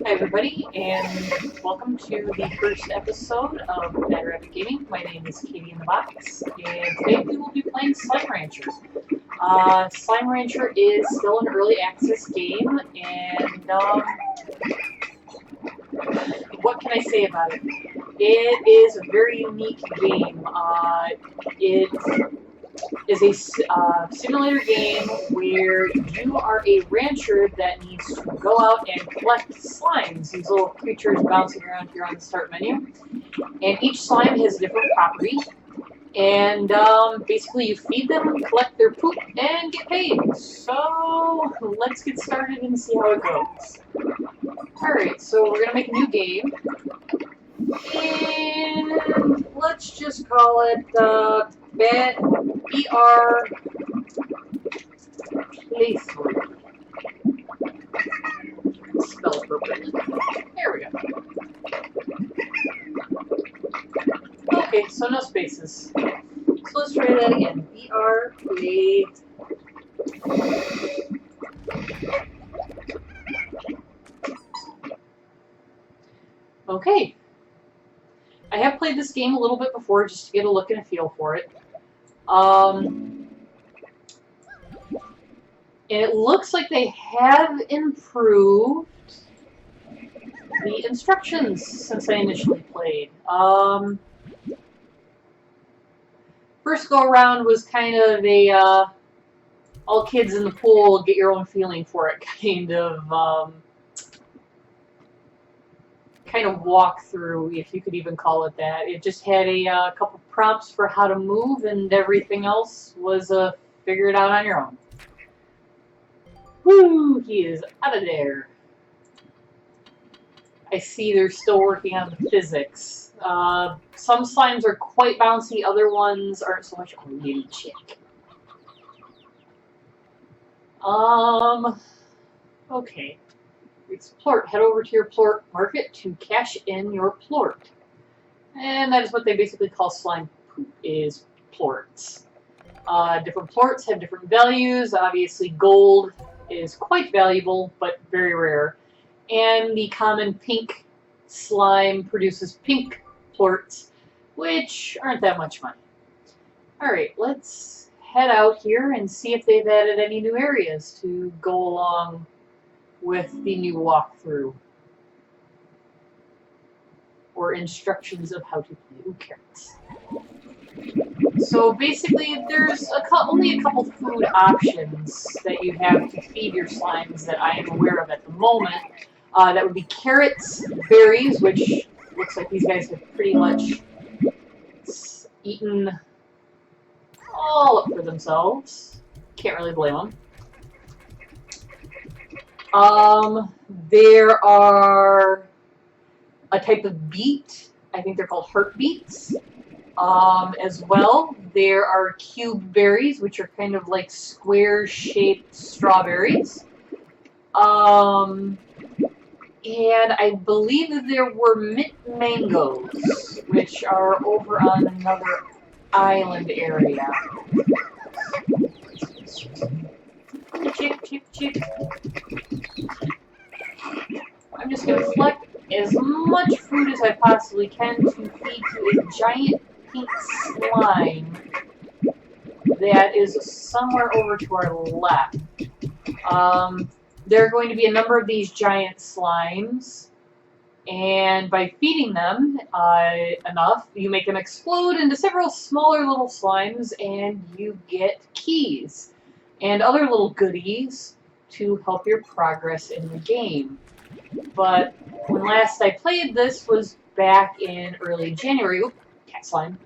Hi everybody, and welcome to the first episode of Bad Rabbit Gaming. My name is Katieinthebox, and today we will be playing Slime Rancher. Slime Rancher is still an early access game, and what can I say about it? It is a very unique game. It is a simulator game where you are a rancher that needs to go out and collect slimes, these little creatures bouncing around here on the start menu. And each slime has a different property. And basically you feed them, collect their poop, and get paid. So let's get started and see how it goes. Alright, so we're going to make a new game. And let's just call it BR playthrough. Spell appropriately. There we go. Okay, so no spaces. So let's try that again. BR play. Okay. I have played this game a little bit before just to get a look and a feel for it. And it looks like they have improved the instructions since I initially played. First go around was kind of a all kids in the pool, get your own feeling for it kind of walkthrough, if you could even call it that. It just had a couple prompts for how to move, and everything else was figure it out on your own. Woo! He is out of there. I see they're still working on the physics. Some slimes are quite bouncy, other ones aren't so much. Oh, little chick. Okay. Plort. Head over to your plort market to cash in your plort. And that is what they basically call slime poop, is plorts. Different plorts have different values. Obviously gold is quite valuable, but very rare. And the common pink slime produces pink plorts, which aren't that much money. Alright, let's head out here and see if they've added any new areas to go along with the new walkthrough. Or instructions of how to play. Who cares? So basically, there's only a couple food options that you have to feed your slimes that I am aware of at the moment. That would be carrots, berries, which looks like these guys have pretty much eaten all up for themselves. Can't really blame them. There are a type of beet. I think they're called heartbeats. As well, there are cube berries, which are kind of like square-shaped strawberries. And I believe that there were mint mangoes, which are over on another island area. Chick, chick, chick. I'm just going to collect as much food as I possibly can to feed to a giant pink slime that is somewhere over to our left. There are going to be a number of these giant slimes, and by feeding them enough, you make them explode into several smaller little slimes, and you get keys and other little goodies to help your progress in the game. But when last I played this was back in early January. Oop, cat slime.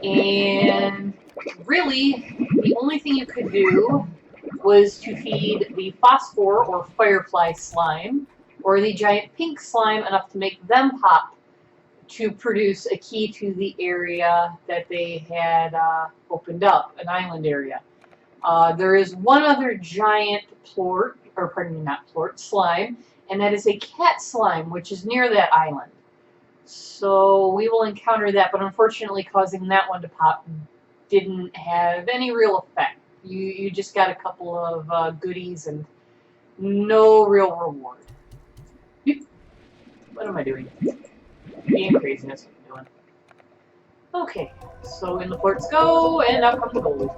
And really, the only thing you could do was to feed the phosphor or firefly slime, or the giant pink slime, enough to make them pop to produce a key to the area that they had opened up, an island area. There is one other giant plort, or pardon me, not plort, slime, and that is a cat slime, which is near that island. So we will encounter that, but unfortunately causing that one to pop didn't have any real effect. You just got a couple of goodies and no real reward. What am I doing? Being crazy, that's what I'm doing. Okay, so in the ports go, and out comes the gold.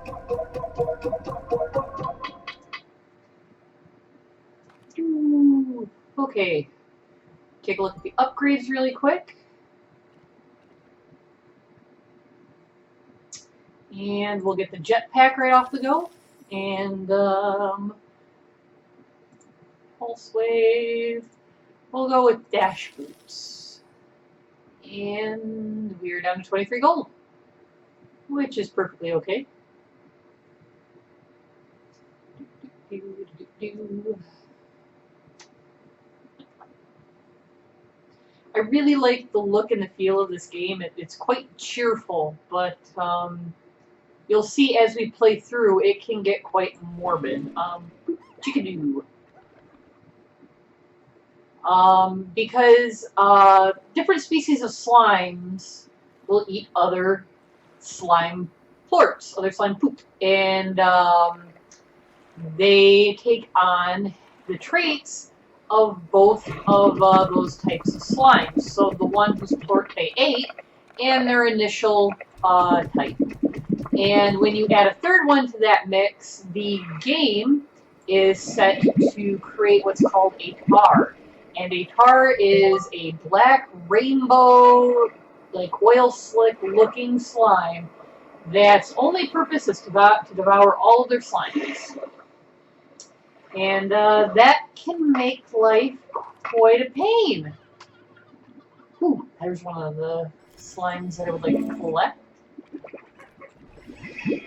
Ooh, okay, take a look at the upgrades really quick. And we'll get the jetpack right off the go. And pulse wave. We'll go with dash boots. And we're down to 23 gold, which is perfectly okay. I really like the look and the feel of this game. It's quite cheerful, but you'll see as we play through, it can get quite morbid. Chickadoo. Because different species of slimes will eat other slime plorts, other slime poop, and they take on the traits of both of those types of slimes. So the one whose plort they ate and their initial type. And when you add a third one to that mix, the game is set to create what's called a tar. And a tar is a black rainbow, like oil slick looking slime that's only purpose is to devour all of their slimes. And that can make life quite a pain. Ooh, there's one of the slimes that I would like to collect.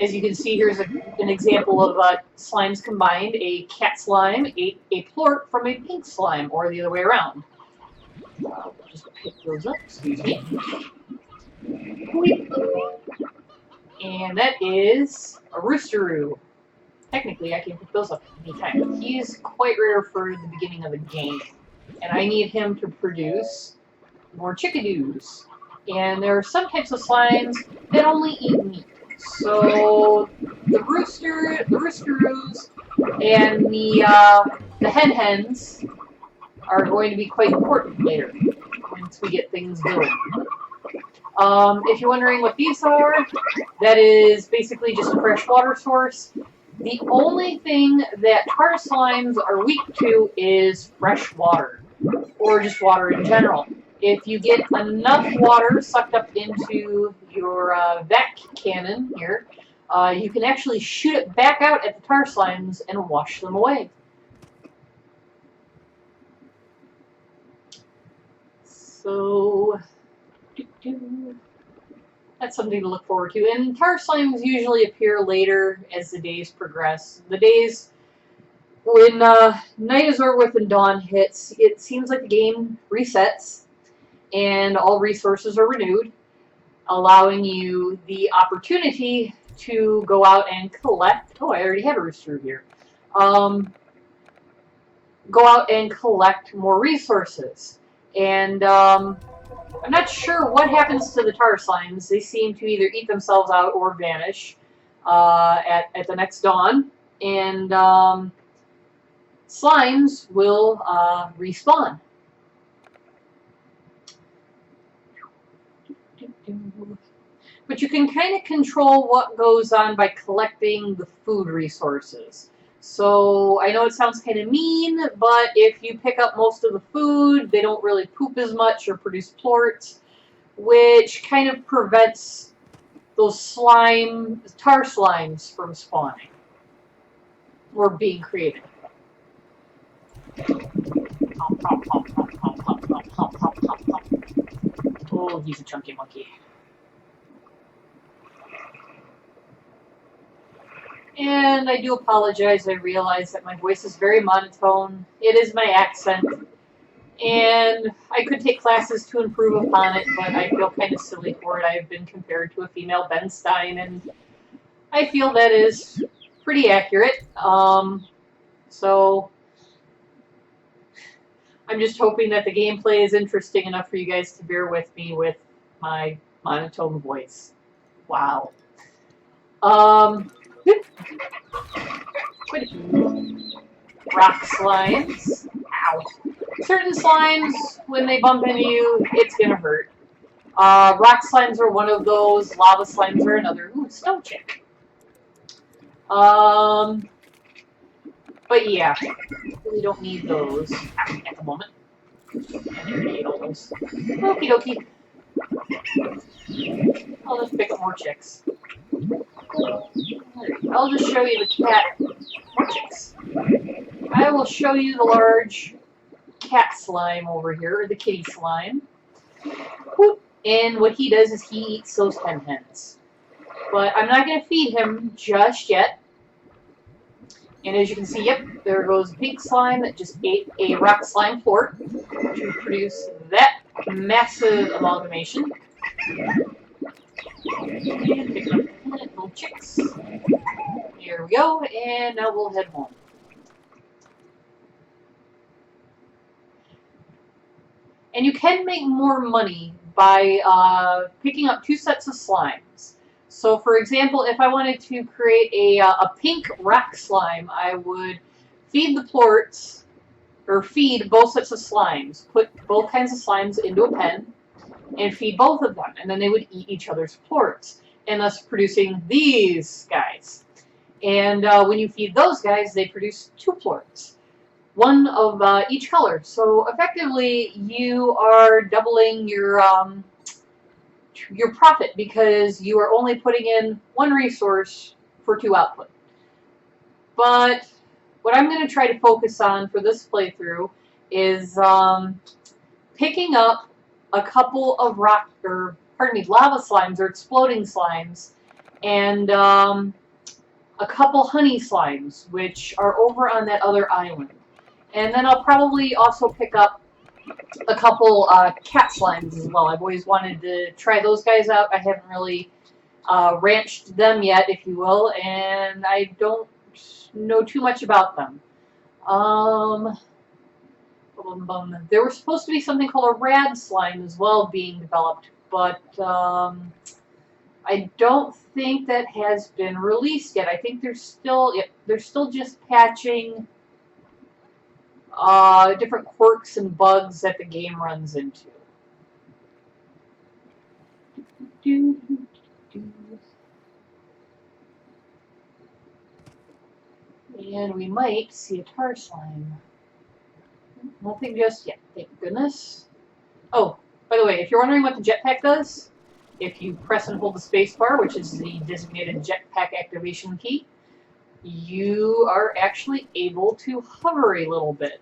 As you can see, here's an example of slimes combined. A cat slime ate a plort from a pink slime, or the other way around. We'll just pick those up, excuse me. And that is a roosteroo. Technically, I can pick those up anytime. He is quite rare for the beginning of the game. And I need him to produce more chickadoos. And there are some types of slimes that only eat meat. So the roosteroos and the hens are going to be quite important later once we get things going. If you're wondering what these are, that is basically just a fresh water source. The only thing that tar slimes are weak to is fresh water, or just water in general. If you get enough water sucked up into your vac cannon here, you can actually shoot it back out at the tar slimes and wash them away. So that's something to look forward to. And tar slimes usually appear later as the days progress. The days when night is over with and dawn hits, it seems like the game resets and all resources are renewed, allowing you the opportunity to go out and collect. Oh, I already have a rooster here. Go out and collect more resources. And I'm not sure what happens to the tar slimes. They seem to either eat themselves out or vanish at the next dawn. And slimes will respawn. But you can kind of control what goes on by collecting the food resources. So I know it sounds kind of mean, but if you pick up most of the food, they don't really poop as much or produce plorts, which kind of prevents those tar slimes from spawning or being created. Oh, he's a chunky monkey. And I do apologize. I realize that my voice is very monotone. It is my accent. And I could take classes to improve upon it, but I feel kind of silly for it. I've been compared to a female Ben Stein, and I feel that is pretty accurate. So I'm just hoping that the gameplay is interesting enough for you guys to bear with me with my monotone voice. Wow. Quite a few. rock slimes. Ow. Certain slimes, when they bump into you, it's gonna hurt. Rock slimes are one of those. Lava slimes are another. Ooh, stone chick. But yeah, really don't need those at the moment. And I already ate all those. Okie dokie. I'll just pick up more chicks. I'll just show you the cat. More chicks. I will show you the large cat slime over here, or the kitty slime. Whoop. And what he does is he eats those hens. But I'm not going to feed him just yet. And as you can see, yep, there goes pink slime that just ate a rock slime plort to produce that massive amalgamation. And pick up little chicks. Here we go, and now we'll head home. And you can make more money by picking up 2 sets of slimes. So for example, if I wanted to create a pink rock slime, I would feed the plorts, or feed both sets of slimes, put both kinds of slimes into a pen, and feed both of them, and then they would eat each other's plorts, and thus producing these guys. And when you feed those guys, they produce 2 plorts. One of each color. So effectively, you are doubling your profit because you are only putting in 1 resource for 2 output. But what I'm going to try to focus on for this playthrough is picking up a couple of lava slimes or exploding slimes, and a couple honey slimes, which are over on that other island. And then I'll probably also pick up a couple cat slimes as well. I've always wanted to try those guys out. I haven't really ranched them yet, if you will, and I don't know too much about them. There was supposed to be something called a rad slime as well being developed, but I don't think that has been released yet. I think they're still just patching different quirks and bugs that the game runs into. And we might see a tar slime. Nothing just yet, thank goodness. Oh, by the way, if you're wondering what the jetpack does, if you press and hold the spacebar, which is the designated jetpack activation key, you are actually able to hover a little bit,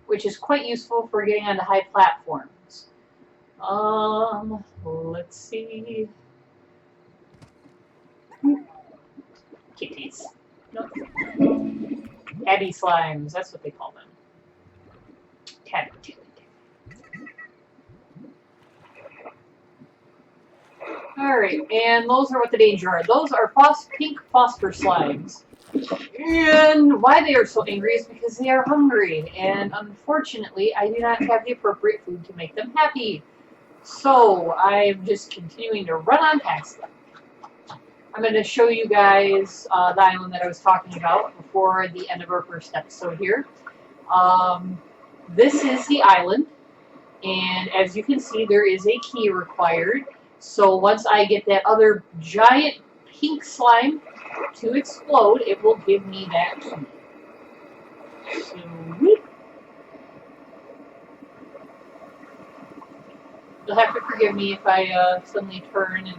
which is quite useful for getting onto high platforms. Let's see. Kitties. Nope. Tabby slimes, that's what they call them. Tabby. Alright, and those are what the danger are. Those are pink phosphor slimes. And why they are so angry is because they are hungry. And unfortunately, I do not have the appropriate food to make them happy. So I'm just continuing to run on past them. I'm going to show you guys the island that I was talking about before the end of our first episode here. This is the island. And as you can see, there is a key required. So once I get that other giant pink slime to explode, it will give me that key. So, whoop. You'll have to forgive me if I suddenly turn and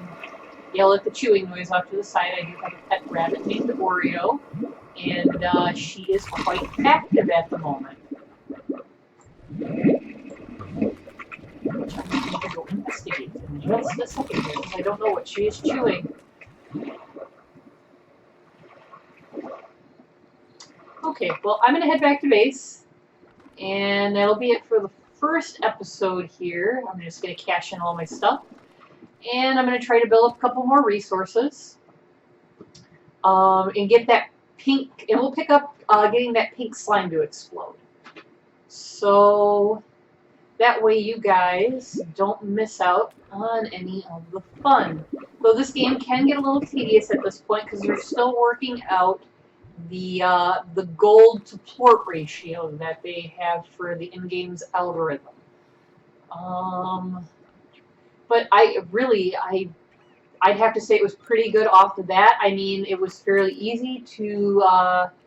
yell at the chewing noise off to the side. I do have a pet rabbit named Oreo, and she is quite active at the moment. Which I'm going to go investigate in just a second here, because I don't know what she is chewing. Okay, well, I'm going to head back to base, and that'll be it for the first episode here. I'm just going to cash in all my stuff, and I'm going to try to build up a couple more resources, and get that pink, and we'll pick up getting that pink slime to explode. So that way you guys don't miss out on any of the fun. Though this game can get a little tedious at this point because they're still working out the gold to plort ratio that they have for the in-game's algorithm. But I'd have to say it was pretty good off the bat. I mean, it was fairly easy to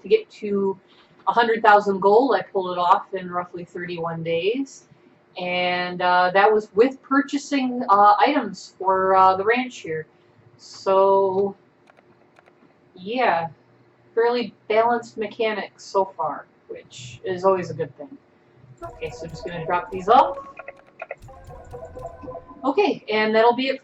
get to 100,000 gold. I pulled it off in roughly 31 days. And that was with purchasing items for the ranch here. So, yeah, fairly balanced mechanics so far, which is always a good thing. Okay, so just going to drop these off. Okay, and that'll be it